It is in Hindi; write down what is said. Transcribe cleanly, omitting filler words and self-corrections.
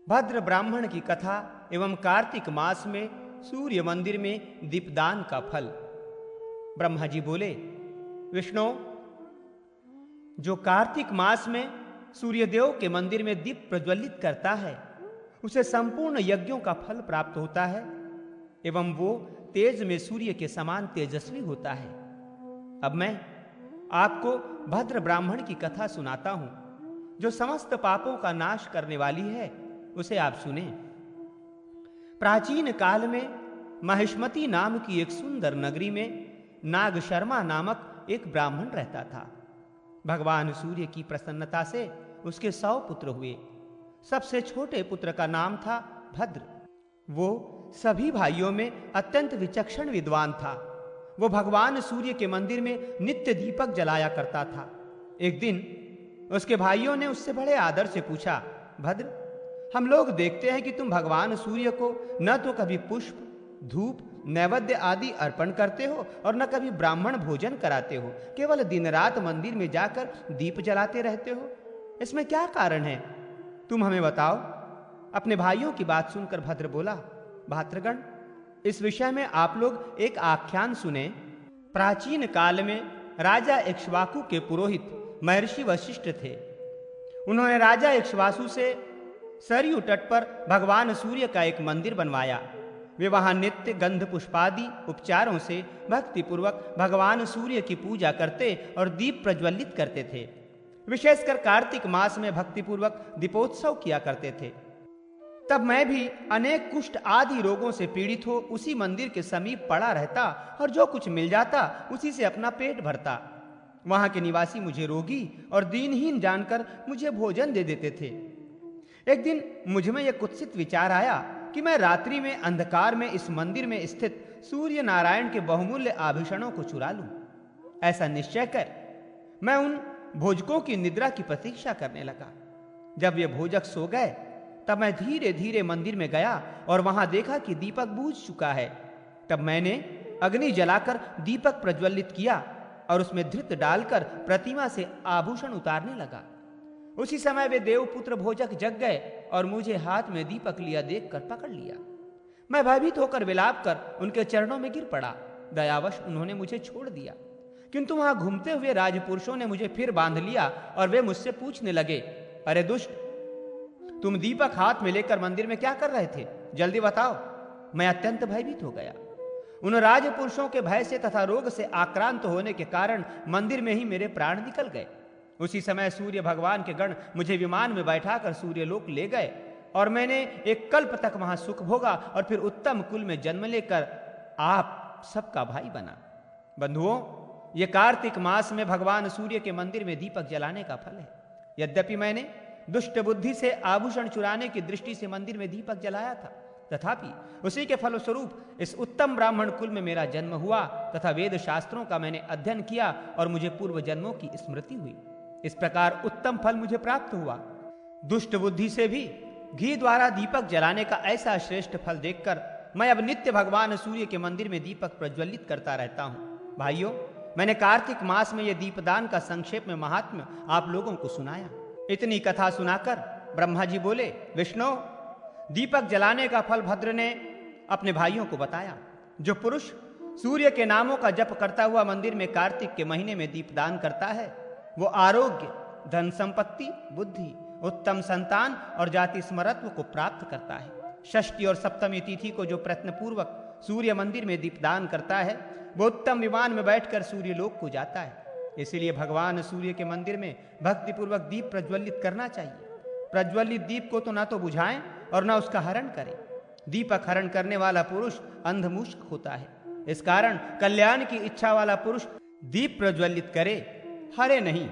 भद्र ब्राह्मण की कथा एवं कार्तिक मास में सूर्य मंदिर में दीपदान का फल। ब्रह्मा जी बोले, विष्णु, जो कार्तिक मास में सूर्यदेव के मंदिर में दीप प्रज्वलित करता है उसे संपूर्ण यज्ञों का फल प्राप्त होता है एवं वो तेज में सूर्य के समान तेजस्वी होता है। अब मैं आपको भद्र ब्राह्मण की कथा सुनाता हूं जो समस्त पापों का नाश करने वाली है, उसे आप सुने। प्राचीन काल में महिष्मती नाम की एक सुंदर नगरी में नाग शर्मा नामक एक ब्राह्मण रहता था। भगवान सूर्य की प्रसन्नता से उसके 100 पुत्र हुए। सबसे छोटे पुत्र का नाम था भद्र। वो सभी भाइयों में अत्यंत विचक्षण विद्वान था। वो भगवान सूर्य के मंदिर में नित्य दीपक जलाया करता था। एक दिन उसके भाइयों ने उससे बड़े आदर से पूछा, भद्र, हम लोग देखते हैं कि तुम भगवान सूर्य को न तो कभी पुष्प, धूप, नैवेद्य आदि अर्पण करते हो और न कभी ब्राह्मण भोजन कराते हो, केवल दिन रात मंदिर में जाकर दीप जलाते रहते हो। इसमें क्या कारण है, तुम हमें बताओ। अपने भाइयों की बात सुनकर भद्र बोला, भातृगण, इस विषय में आप लोग एक आख्यान सुने। प्राचीन काल में राजा इक्ष्वाकु के पुरोहित महर्षि वशिष्ठ थे। उन्होंने राजा इक्ष्वाकु से सरयू तट पर भगवान सूर्य का एक मंदिर बनवाया। वे वहां नित्य गंध पुष्पादि उपचारों से भक्तिपूर्वक भगवान सूर्य की पूजा करते और दीप प्रज्वलित करते थे। विशेषकर कार्तिक मास में भक्तिपूर्वक दीपोत्सव किया करते थे। तब मैं भी अनेक कुष्ठ आदि रोगों से पीड़ित हो उसी मंदिर के समीप पड़ा रहता और जो कुछ मिल जाता उसी से अपना पेट भरता। वहां के निवासी मुझे रोगी और दीनहीन जानकर मुझे भोजन दे देते थे। एक दिन मुझ में यह कुत्सित विचार आया कि मैं रात्रि में अंधकार में इस मंदिर में स्थित सूर्य नारायण के बहुमूल्य आभूषणों को चुरा लूं। ऐसा निश्चय कर मैं उन भोजकों की निद्रा की प्रतीक्षा करने लगा। जब ये भोजक सो गए तब मैं धीरे धीरे मंदिर में गया और वहां देखा कि दीपक बूझ चुका है। तब मैंने अग्नि जलाकर दीपक प्रज्वलित किया और उसमें धृत डालकर प्रतिमा से आभूषण उतारने लगा। उसी समय वे देवपुत्र भोजक जग गए और मुझे हाथ में दीपक लिया देखकर पकड़ लिया। मैं भयभीत होकर विलाप कर उनके चरणों में गिर पड़ा। दयावश उन्होंने मुझे छोड़ दिया, किंतु वहां घूमते हुए राजपुरुषों ने मुझे फिर बांध लिया और वे मुझसे पूछने लगे, अरे दुष्ट, तुम दीपक हाथ में लेकर मंदिर में क्या कर रहे थे? जल्दी बताओ। मैं अत्यंत भयभीत हो गया। उन राजपुरुषों के भय से तथा रोग से आक्रांत होने के कारण मंदिर में ही मेरे प्राण निकल गए। उसी समय सूर्य भगवान के गण मुझे विमान में बैठाकर सूर्यलोक ले गए और मैंने एक कल्प तक वहां सुख भोगा और फिर उत्तम कुल में जन्म लेकर आप सबका भाई बना। बंधुओं, ये कार्तिक मास में भगवान सूर्य के मंदिर में दीपक जलाने का फल है। यद्यपि मैंने दुष्ट बुद्धि से आभूषण चुराने की दृष्टि से मंदिर में दीपक जलाया था, तथापि उसी के फलस्वरूप इस उत्तम ब्राह्मण कुल में मेरा जन्म हुआ तथा वेद शास्त्रों का मैंने अध्ययन किया और मुझे पूर्व जन्मों की स्मृति हुई। इस प्रकार उत्तम फल मुझे प्राप्त हुआ। दुष्ट बुद्धि से भी घी द्वारा दीपक जलाने का ऐसा श्रेष्ठ फल देखकर मैं अब नित्य भगवान सूर्य के मंदिर में दीपक प्रज्वलित करता रहता हूं। भाइयों, मैंने कार्तिक मास में यह दीपदान का संक्षेप में महात्म्य आप लोगों को सुनाया। इतनी कथा सुनाकर ब्रह्मा जी बोले, विष्णु, दीपक जलाने का फल भद्र ने अपने भाइयों को बताया। जो पुरुष सूर्य के नामों का जप करता हुआ मंदिर में कार्तिक के महीने में दीपदान करता है वो आरोग्य, धन संपत्ति, बुद्धि, उत्तम संतान और जाति स्मरत्व को प्राप्त करता है। षष्ठी और सप्तमी तिथि को जो प्रयत्नपूर्वक सूर्य मंदिर में दीपदान करता है वो उत्तम विमान में बैठकर सूर्यलोक को जाता है। इसलिए भगवान सूर्य के मंदिर में भक्तिपूर्वक दीप प्रज्वलित करना चाहिए। प्रज्वलित दीप को तो ना तो बुझाएं और ना उसका हरण करें। दीपक हरण करने वाला पुरुष अंधमुष्क होता है। इस कारण कल्याण की इच्छा वाला पुरुष दीप प्रज्वलित करे, हरे नहीं।